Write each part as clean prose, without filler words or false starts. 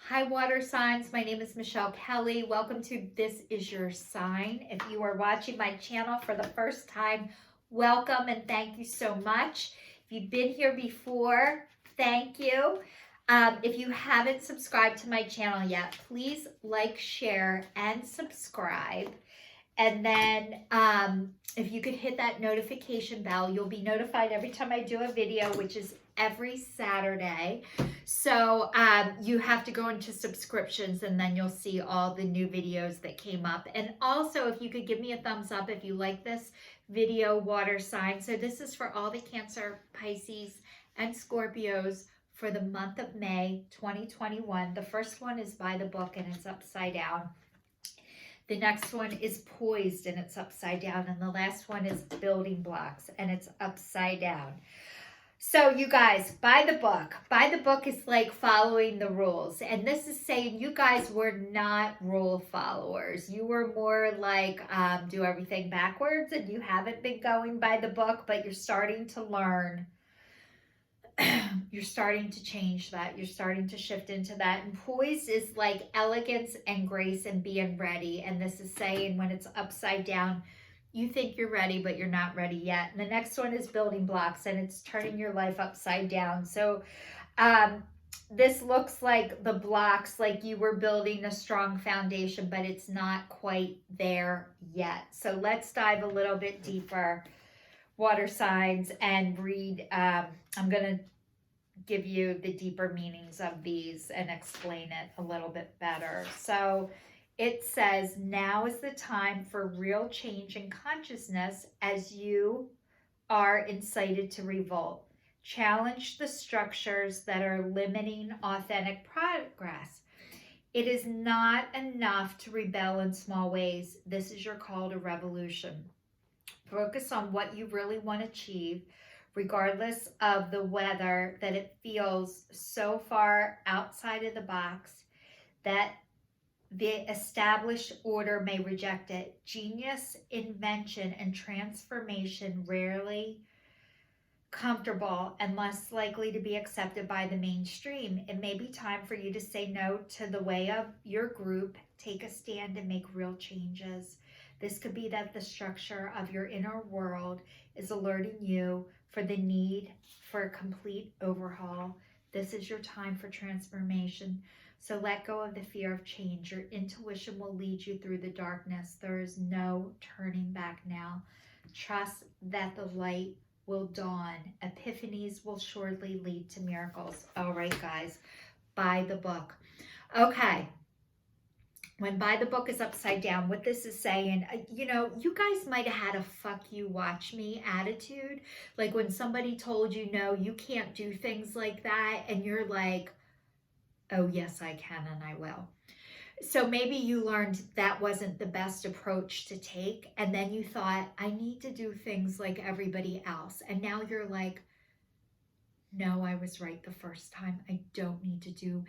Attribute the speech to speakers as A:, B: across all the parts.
A: Hi, water signs. My name is Michelle Kelly. Welcome to This Is Your Sign. If you are watching my channel for the first time, welcome and thank you so much. If you've been here before, thank you. If you haven't subscribed to my channel yet, please like, share, and subscribe. And then if you could hit that notification bell, you'll be notified every time I do a video, which is every Saturday. So you have to go into subscriptions and then you'll see all the new videos that came up. And also, if you could give me a thumbs up if you like this video, water sign. So this is for all the Cancer, Pisces, and Scorpios for the month of May 2021. The first one is by the book and it's upside down. The next one is poised and it's upside down. And the last one is building blocks and it's upside down. So you guys, buy the book. Buy the book is like following the rules. And this is saying you guys were not rule followers. You were more like do everything backwards and you haven't been going by the book, but you're starting to learn. You're starting to change that. You're starting to shift into that. And poise is like elegance and grace and being ready. And this is saying when it's upside down, you think you're ready, but you're not ready yet. And the next one is building blocks and it's turning your life upside down. So this looks like the blocks, like you were building a strong foundation, but it's not quite there yet. So let's dive a little bit deeper, water signs, and read. I'm going to give you the deeper meanings of these and explain it a little bit better. So it says, now is the time for real change in consciousness as you are incited to revolt. Challenge the structures that are limiting authentic progress. It is not enough to rebel in small ways. This is your call to revolution. Focus on what you really want to achieve, regardless of the weather, that it feels so far outside of the box that the established order may reject it. Genius, invention, and transformation rarely comfortable and less likely to be accepted by the mainstream. It may be time for you to say no to the way of your group, take a stand, and make real changes. This could be that the structure of your inner world is alerting you for the need for a complete overhaul. This is your time for transformation. So let go of the fear of change. Your intuition will lead you through the darkness. There is no turning back now. Trust that the light will dawn. Epiphanies will surely lead to miracles. All right, guys, buy the book. Okay. When buy the book is upside down, what this is saying, you guys might have had a fuck you, watch me attitude. Like when somebody told you, no, you can't do things like that. And you're like, oh, yes, I can and I will. So maybe you learned that wasn't the best approach to take. And then you thought, I need to do things like everybody else. And now you're like, no, I was right the first time. I don't need to do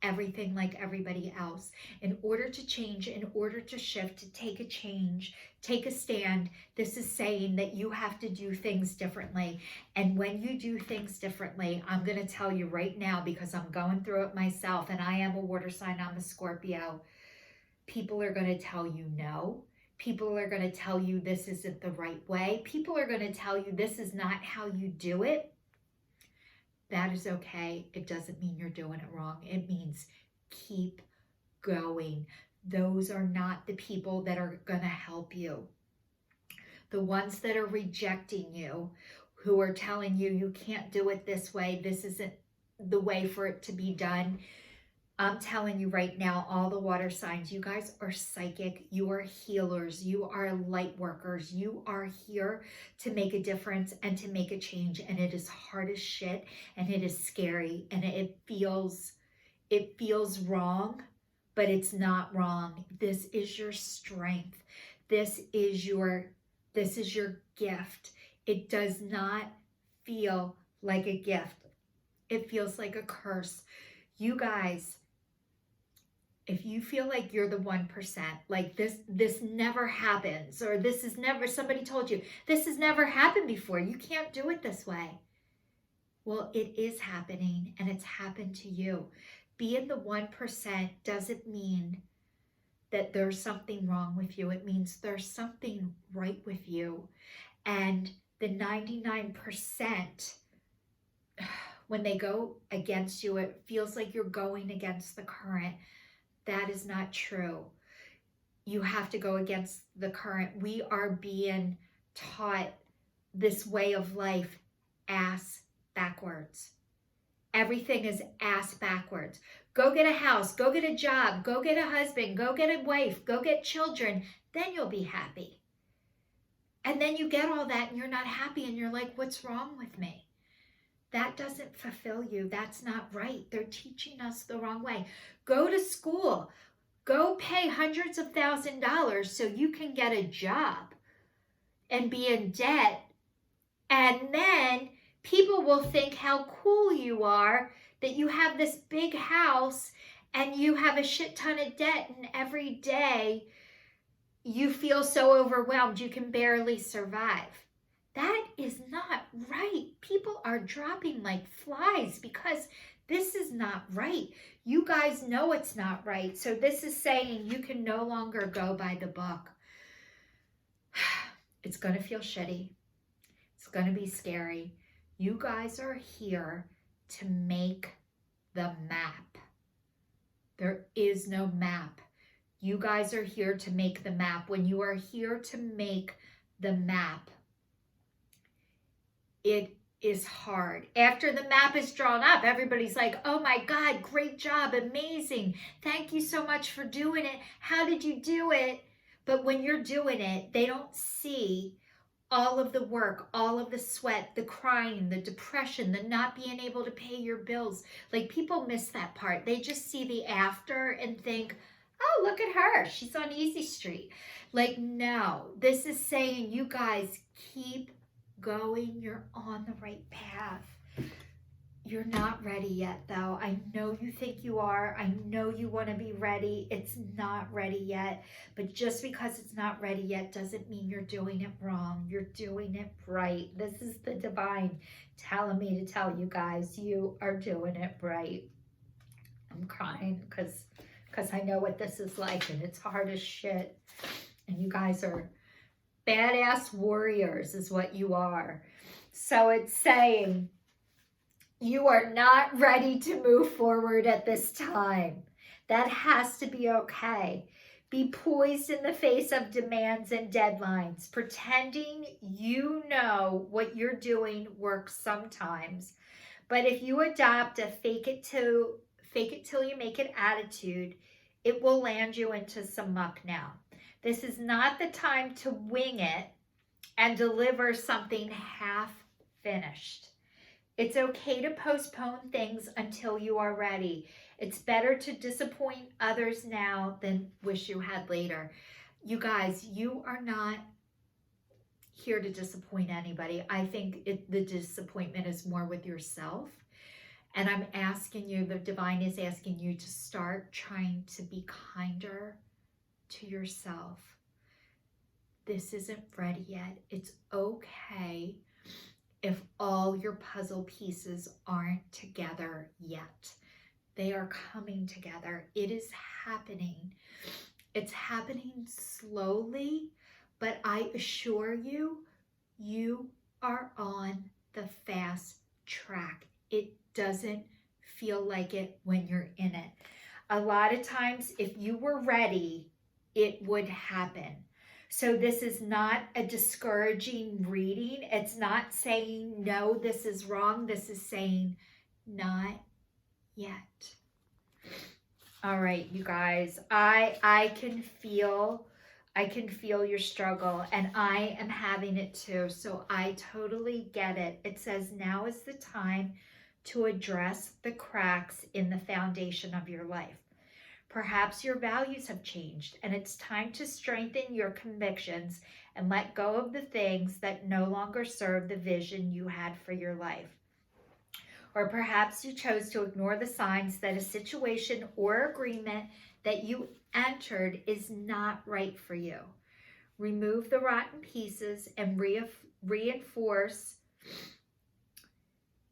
A: everything like everybody else. In order to change, in order to shift, to take a change, take a stand, this is saying that you have to do things differently. And when you do things differently, I'm going to tell you right now, because I'm going through it myself, and I am a water sign, I'm a Scorpio, people are going to tell you no. People are going to tell you this isn't the right way. People are going to tell you this is not how you do it. That is okay. It doesn't mean you're doing it wrong. It means keep going. Those are not the people that are going to help you. The ones that are rejecting you, who are telling you you can't do it this way, this isn't the way for it to be done. I'm telling you right now, all the water signs, you guys are psychic, you are healers, you are light workers, you are here to make a difference and to make a change. And it is hard as shit and it is scary and it feels wrong, but it's not wrong. This is your strength. This is your gift. It does not feel like a gift. It feels like a curse. You guys, if you feel like you're the 1%, like this never happens, or this is never, somebody told you, this has never happened before, you can't do it this way. Well, it is happening and it's happened to you. being the 1% doesn't mean that there's something wrong with you. It means there's something right with you. And the 99%, when they go against you, it feels like you're going against the current. That is not true. You have to go against the current. We are being taught this way of life ass backwards. Everything is ass backwards. Go get a house, go get a job, go get a husband, go get a wife, go get children, then you'll be happy. And then you get all that and you're not happy and you're like, what's wrong with me? That doesn't fulfill you. That's not right. They're teaching us the wrong way. Go to school. Go pay hundreds of $1,000s so you can get a job and be in debt. And then people will think how cool you are that you have this big house and you have a shit ton of debt, and every day you feel so overwhelmed you can barely survive. That is not right. People are dropping like flies because this is not right. You guys know it's not right. So this is saying you can no longer go by the book. It's going to feel shitty. It's going to be scary. You guys are here to make the map. There is no map. You guys are here to make the map. When you are here to make the map, it is hard. After the map is drawn up, everybody's like, oh my God, great job, amazing. Thank you so much for doing it. How did you do it? But when you're doing it, they don't see all of the work, all of the sweat, the crying, the depression, the not being able to pay your bills. Like, people miss that part. They just see the after and think, oh, look at her. She's on Easy Street. Like, no, this is saying you guys keep going. You're on the right path. You're not ready yet, though. I know you think you are. I know you want to be ready. It's not ready yet. But just because it's not ready yet doesn't mean you're doing it wrong. You're doing it right. This is the divine telling me to tell you guys, you are doing it right. I'm crying because I know what this is like, and it's hard as shit. And you guys are badass warriors is what you are. So it's saying you are not ready to move forward at this time. That has to be okay. Be poised in the face of demands and deadlines. Pretending you know what you're doing works sometimes. But if you adopt a fake it till you make it attitude, it will land you into some muck now. This is not the time to wing it and deliver something half finished. It's okay to postpone things until you are ready. It's better to disappoint others now than wish you had later. You guys, you are not here to disappoint anybody. I think the disappointment is more with yourself. And I'm asking you, the divine is asking you to start trying to be kinder to yourself. This isn't ready yet. It's okay if all your puzzle pieces aren't together yet. They are coming together. It is happening. It's happening slowly, but I assure you, you are on the fast track. It doesn't feel like it when you're in it. A lot of times, if you were ready, it would happen. So this is not a discouraging reading. It's not saying, no, this is wrong. This is saying, not yet. All right, you guys, I can feel your struggle, and I am having it too. So I totally get it. It says now is the time to address the cracks in the foundation of your life. Perhaps your values have changed, and it's time to strengthen your convictions and let go of the things that no longer serve the vision you had for your life. Or perhaps you chose to ignore the signs that a situation or agreement that you entered is not right for you. Remove the rotten pieces and reinforce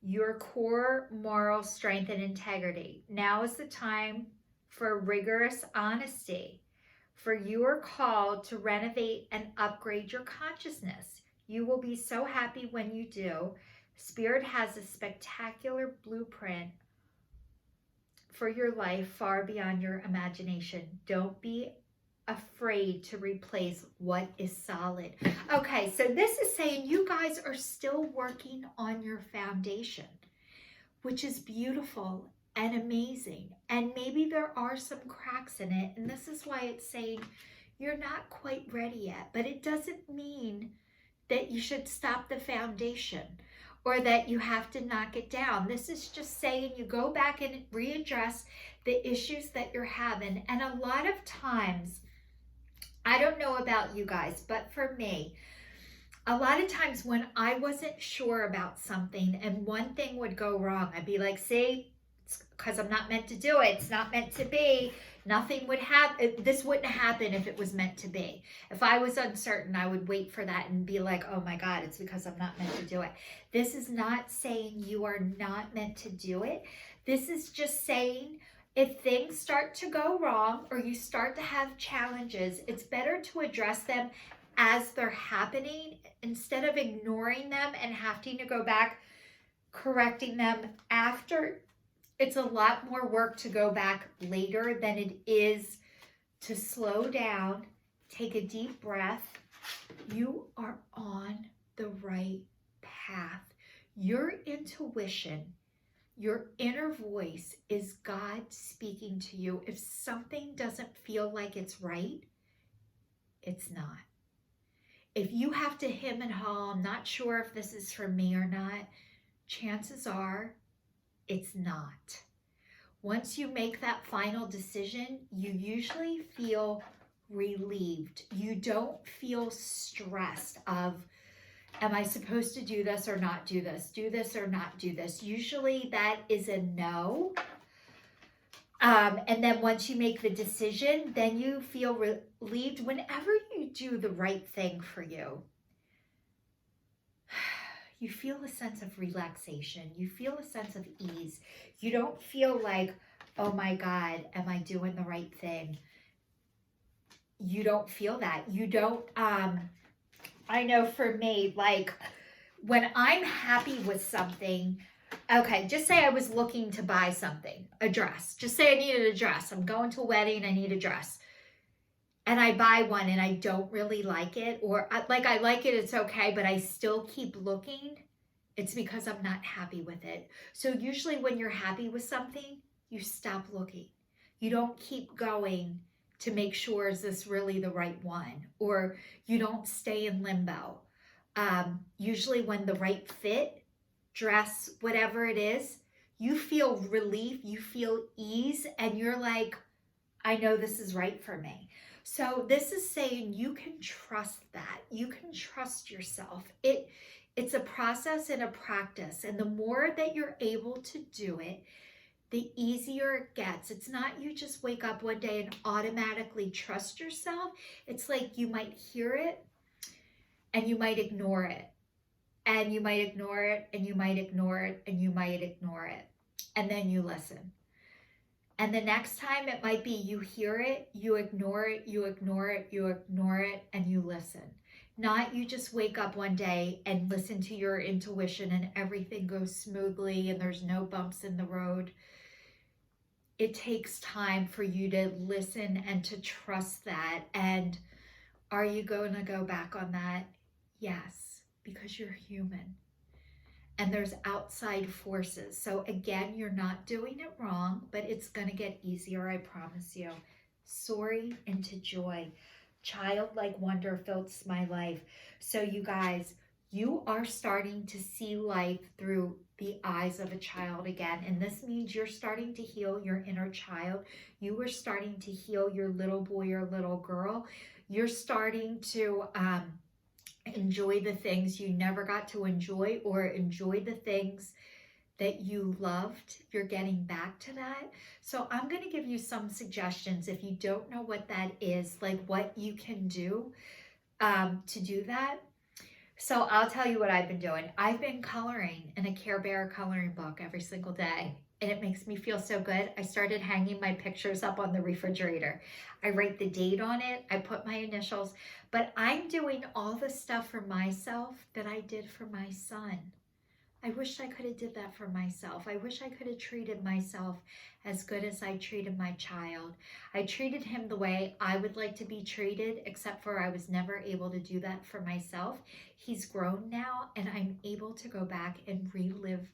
A: your core moral strength and integrity. Now is the time for rigorous honesty. For you are called to renovate and upgrade your consciousness. You will be so happy when you do. Spirit has a spectacular blueprint for your life far beyond your imagination. Don't be afraid to replace what is solid. Okay, so this is saying you guys are still working on your foundation, which is beautiful and amazing. And maybe there are some cracks in it. And this is why it's saying you're not quite ready yet. But it doesn't mean that you should stop the foundation or that you have to knock it down. This is just saying you go back and readdress the issues that you're having. And a lot of times, I don't know about you guys, but for me, a lot of times when I wasn't sure about something and one thing would go wrong, I'd be like, see, it's because I'm not meant to do it. It's not meant to be. Nothing would happen. This wouldn't happen if it was meant to be. If I was uncertain, I would wait for that and be like, oh my God, it's because I'm not meant to do it. This is not saying you are not meant to do it. This is just saying if things start to go wrong or you start to have challenges, it's better to address them as they're happening instead of ignoring them and having to go back, correcting them after. It's a lot more work to go back later than it is to slow down, take a deep breath. You are on the right path. Your intuition, your inner voice is God speaking to you. If something doesn't feel like it's right, it's not. If you have to hem and haw, I'm not sure if this is for me or not, chances are it's not. Once you make that final decision, you usually feel relieved. You don't feel stressed of, am I supposed to do this or not do this? Do this or not do this? Usually that is a no. And then once you make the decision, then you feel relieved whenever you do the right thing for you. You feel a sense of relaxation. You feel a sense of ease. You don't feel like, oh my God, am I doing the right thing? You don't feel that. You don't, I know for me, like when I'm happy with something, okay, just say I was looking to buy something, a dress. Just say I needed a dress. I'm going to a wedding, I need a dress. And I buy one and I don't really like it, or like I like it, it's okay, but I still keep looking. It's because I'm not happy with it. So usually when you're happy with something, you stop looking. You don't keep going to make sure, is this really the right one? Or you don't stay in limbo. Usually when the right fit, dress, whatever it is, you feel relief, you feel ease, and you're like, I know this is right for me. So this is saying you can trust that. You can trust yourself. It's a process and a practice. And the more that you're able to do it, the easier it gets. It's not you just wake up one day and automatically trust yourself. It's like you might hear it and you might ignore it. And you might ignore it and you might ignore it and you might ignore it. And then you listen. And the next time it might be you hear it, you ignore it, you ignore it, you ignore it, and you listen. Not you just wake up one day and listen to your intuition and everything goes smoothly and there's no bumps in the road. It takes time for you to listen and to trust that. And are you going to go back on that? Yes, because you're human. And there's outside forces. So again, you're not doing it wrong, but it's going to get easier, I promise you. Soaring into joy. Childlike wonder fills my life. So you guys, you are starting to see life through the eyes of a child again. And this means you're starting to heal your inner child. You are starting to heal your little boy or little girl. You're starting to enjoy the things you never got to enjoy, or enjoy the things that you loved. You're getting back to that. So I'm going to give you some suggestions if you don't know what that is, like what you can do to do that. So I'll tell you what I've been doing. I've been coloring in a Care Bear coloring book every single day. And it makes me feel so good. I started hanging my pictures up on the refrigerator. I write the date on it. I put my initials. But I'm doing all the stuff for myself that I did for my son. I wish I could have did that for myself. I wish I could have treated myself as good as I treated my child. I treated him the way I would like to be treated, except for I was never able to do that for myself. He's grown now, and I'm able to go back and relive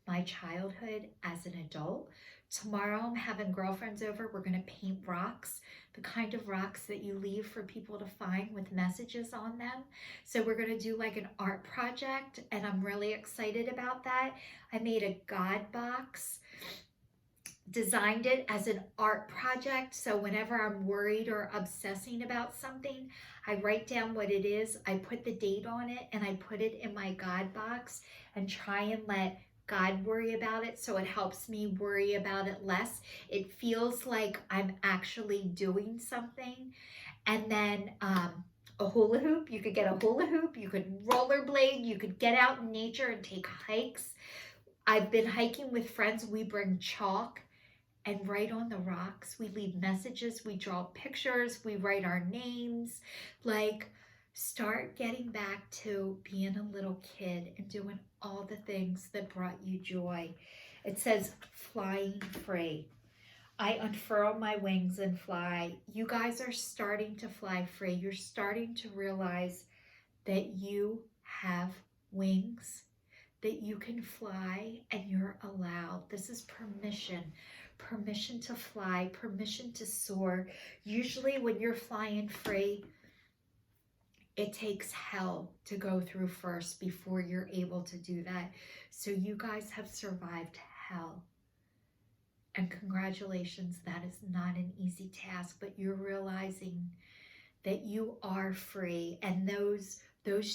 A: my childhood as an adult. Tomorrow I'm having girlfriends over. We're going to paint rocks, the kind of rocks that you leave for people to find with messages on them. So we're going to do like an art project, and I'm really excited about that. I made a God box, designed it as an art project. So whenever I'm worried or obsessing about something, I write down what it is, I put the date on it, and I put it in my God box and try and let God worry about it, so it helps me worry about it less. It feels like I'm actually doing something. And then a hula hoop. You could get a hula hoop. You could rollerblade. You could get out in nature and take hikes. I've been hiking with friends. We bring chalk and write on the rocks. We leave messages. We draw pictures. We write our names. Like, start getting back to being a little kid and doing all the things that brought you joy. It says flying free. I unfurl my wings and fly. You guys are starting to fly free. You're starting to realize that you have wings, that you can fly, and you're allowed. This is permission. Permission to fly, permission to soar. Usually when you're flying free, it takes hell to go through first before you're able to do that. So you guys have survived hell. And congratulations, that is not an easy task, but you're realizing that you are free, and those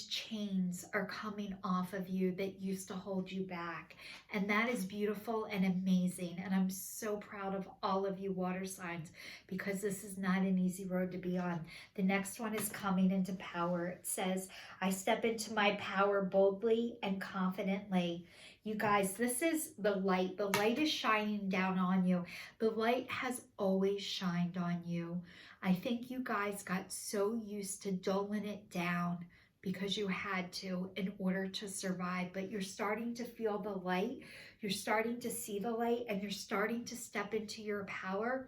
A: chains are coming off of you that used to hold you back. And that is beautiful and amazing. And I'm so proud of all of you water signs, because this is not an easy road to be on. The next one is coming into power. It says, I step into my power boldly and confidently. You guys, this is the light. The light is shining down on you. The light has always shined on you. I think you guys got so used to dulling it down because you had to in order to survive, but you're starting to feel the light. You're starting to see the light, and you're starting to step into your power.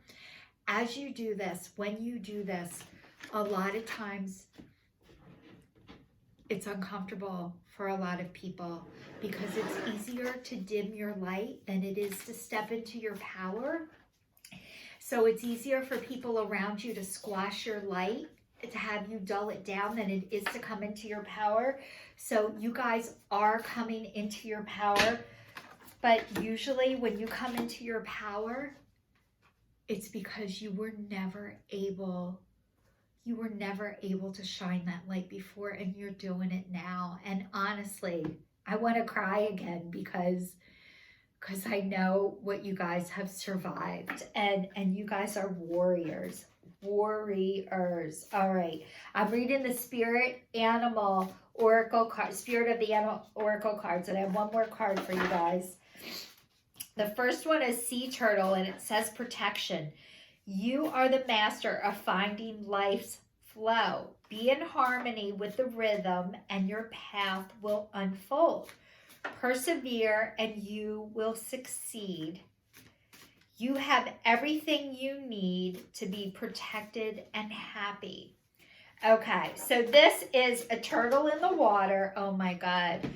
A: As you do this, when you do this, a lot of times it's uncomfortable for a lot of people, because it's easier to dim your light than it is to step into your power. So it's easier for people around you to squash your light, to have you dull it down, than it is to come into your power. So you guys are coming into your power, but usually when you come into your power, it's because you were never able to shine that light before, and you're doing it now. And honestly, I want to cry again, because I know what you guys have survived, and you guys are warriors. Warriors. All right. I'm reading the Spirit Animal Oracle card, Spirit of the Animal Oracle cards, and I have one more card for you guys. The first one is Sea Turtle, and it says protection. You are the master of finding life's flow. Be in harmony with the rhythm, and your path will unfold. Persevere, and you will succeed. You have everything you need to be protected and happy. Okay, so this is a turtle in the water. Oh my God.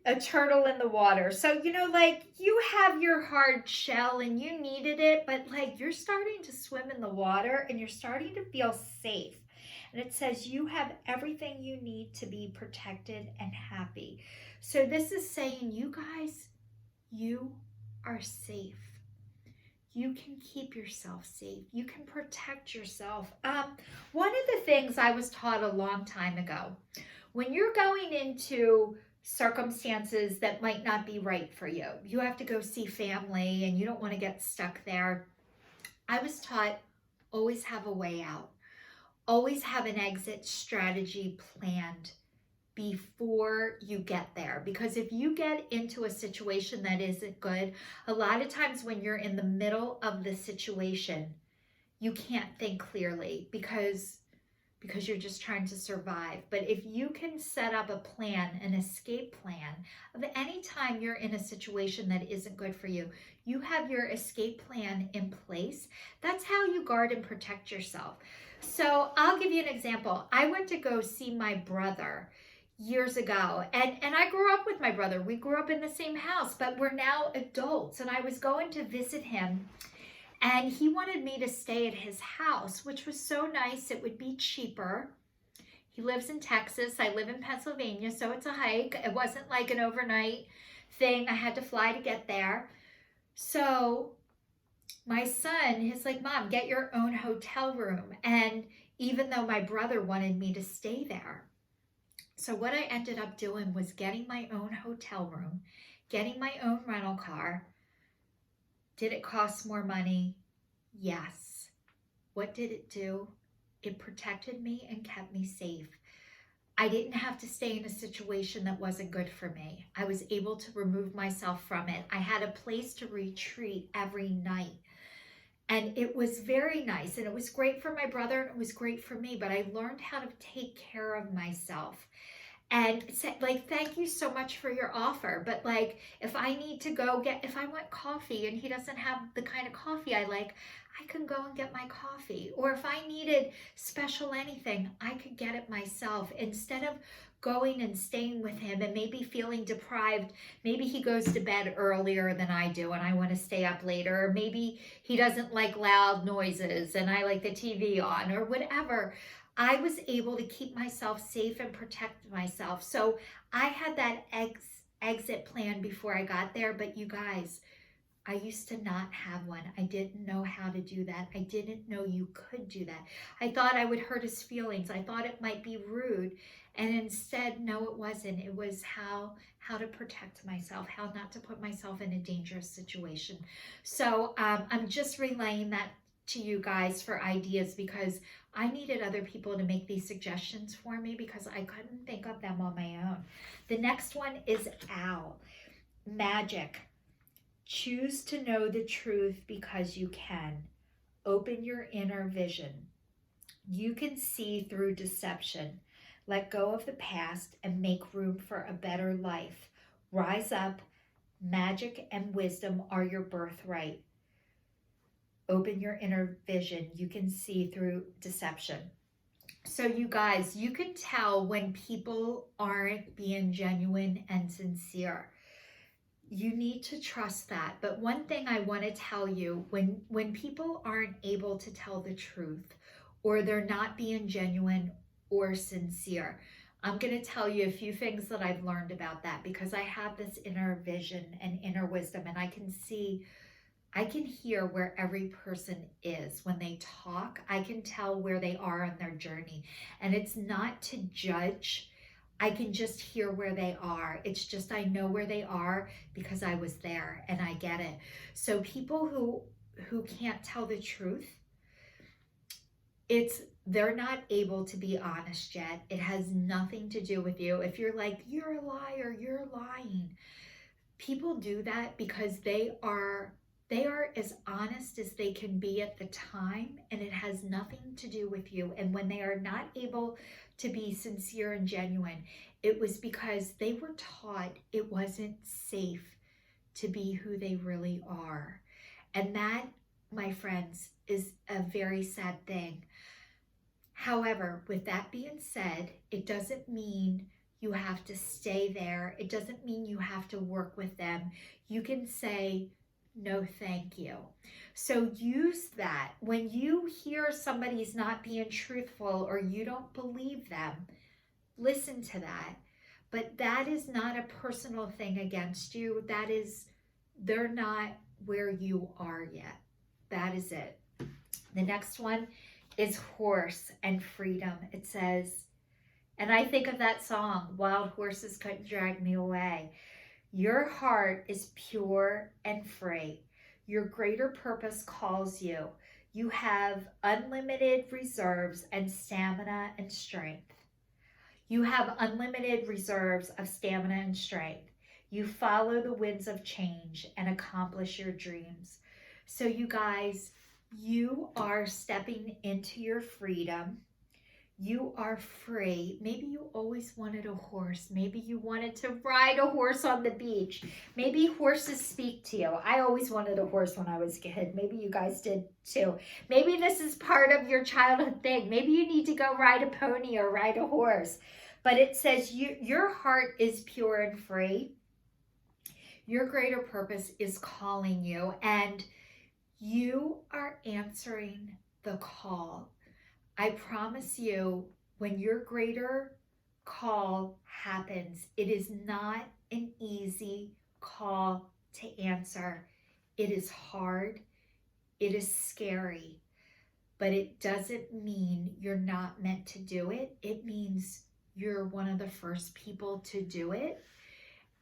A: A turtle in the water. So, like, you have your hard shell and you needed it, but like, you're starting to swim in the water and you're starting to feel safe. And it says you have everything you need to be protected and happy. So this is saying, you guys, you are safe. You can keep yourself safe. You can protect yourself. One of the things I was taught a long time ago, when you're going into circumstances that might not be right for you, you have to go see family and you don't want to get stuck there. I was taught, always have a way out. Always have an exit strategy planned before you get there. Because if you get into a situation that isn't good, a lot of times when you're in the middle of the situation, you can't think clearly because you're just trying to survive. But if you can set up a plan, an escape plan of any time you're in a situation that isn't good for you, you have your escape plan in place. That's how you guard and protect yourself. So I'll give you an example. I went to go see my brother years ago, and I grew up with my brother. We grew up in the same house, but we're now adults, and I was going to visit him, and he wanted me to stay at his house, which was so nice. It would be cheaper. He lives in Texas. I live in Pennsylvania, so it's a hike. It wasn't like an overnight thing. I had to fly to get there. So my son is like, Mom, get your own hotel room. And even though my brother wanted me to stay there. So what I ended up doing was getting my own hotel room, getting my own rental car. Did it cost more money? Yes. What did it do? It protected me and kept me safe. I didn't have to stay in a situation that wasn't good for me. I was able to remove myself from it. I had a place to retreat every night. And it was very nice. And it was great for my brother and it was great for me. But I learned how to take care of myself. And said, like, thank you so much for your offer. But like, if I need to go if I want coffee and he doesn't have the kind of coffee I like, I can go and get my coffee. Or if I needed special anything, I could get it myself instead of going and staying with him and maybe feeling deprived. Maybe he goes to bed earlier than I do and I want to stay up later. Or maybe he doesn't like loud noises and I like the TV on or whatever. I was able to keep myself safe and protect myself. So I had that exit plan before I got there. But you guys, I used to not have one. I didn't know how to do that. I didn't know you could do that. I thought I would hurt his feelings. I thought it might be rude. And instead, no, it wasn't. It was how to protect myself, how not to put myself in a dangerous situation. So I'm just relaying that to you guys for ideas because I needed other people to make these suggestions for me because I couldn't think of them on my own. The next one is owl. Magic. Choose to know the truth because you can. Open your inner vision. You can see through deception. Let go of the past and make room for a better life. Rise up. Magic and wisdom are your birthright. Open your inner vision. You can see through deception. So you guys, you can tell when people aren't being genuine and sincere. You need to trust that. But one thing I want to tell you, when people aren't able to tell the truth or they're not being genuine or sincere, I'm going to tell you a few things that I've learned about that because I have this inner vision and inner wisdom and I can hear where every person is. When they talk, I can tell where they are on their journey. And it's not to judge. I can just hear where they are. It's just I know where they are because I was there and I get it. So people who can't tell the truth, they're not able to be honest yet. It has nothing to do with you. If you're like, you're a liar, you're lying. People do that because they are as honest as they can be at the time, and it has nothing to do with you. And when they are not able to be sincere and genuine, it was because they were taught it wasn't safe to be who they really are. And that, my friends, is a very sad thing. However, with that being said, it doesn't mean you have to stay there. It doesn't mean you have to work with them. You can say, no, thank you. So use that. When you hear somebody's not being truthful or you don't believe them, listen to that. But that is not a personal thing against you. They're not where you are yet. That is it. The next one is horse and freedom. It says, and I think of that song, Wild Horses Couldn't Drag Me Away. Your heart is pure and free. Your greater purpose calls you. You have unlimited reserves and stamina and strength. You have unlimited reserves of stamina and strength. You follow the winds of change and accomplish your dreams. So you guys, you are stepping into your freedom. You are free. Maybe you always wanted a horse. Maybe you wanted to ride a horse on the beach. Maybe horses speak to you. I always wanted a horse when I was a kid. Maybe you guys did too. Maybe this is part of your childhood thing. Maybe you need to go ride a pony or ride a horse. But it says your heart is pure and free. Your greater purpose is calling you, and you are answering the call. I promise you, when your greater call happens, it is not an easy call to answer. It is hard. It is scary. But it doesn't mean you're not meant to do it. It means you're one of the first people to do it.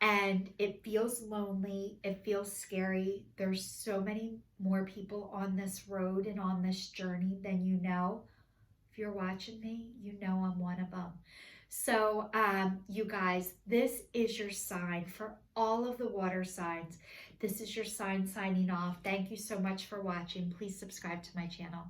A: And it feels lonely. It feels scary. There's so many more people on this road and on this journey than you know. If you're watching me, you know I'm one of them. So, you guys, this is your sign for all of the water signs. This is your sign signing off. Thank you so much for watching. Please subscribe to my channel.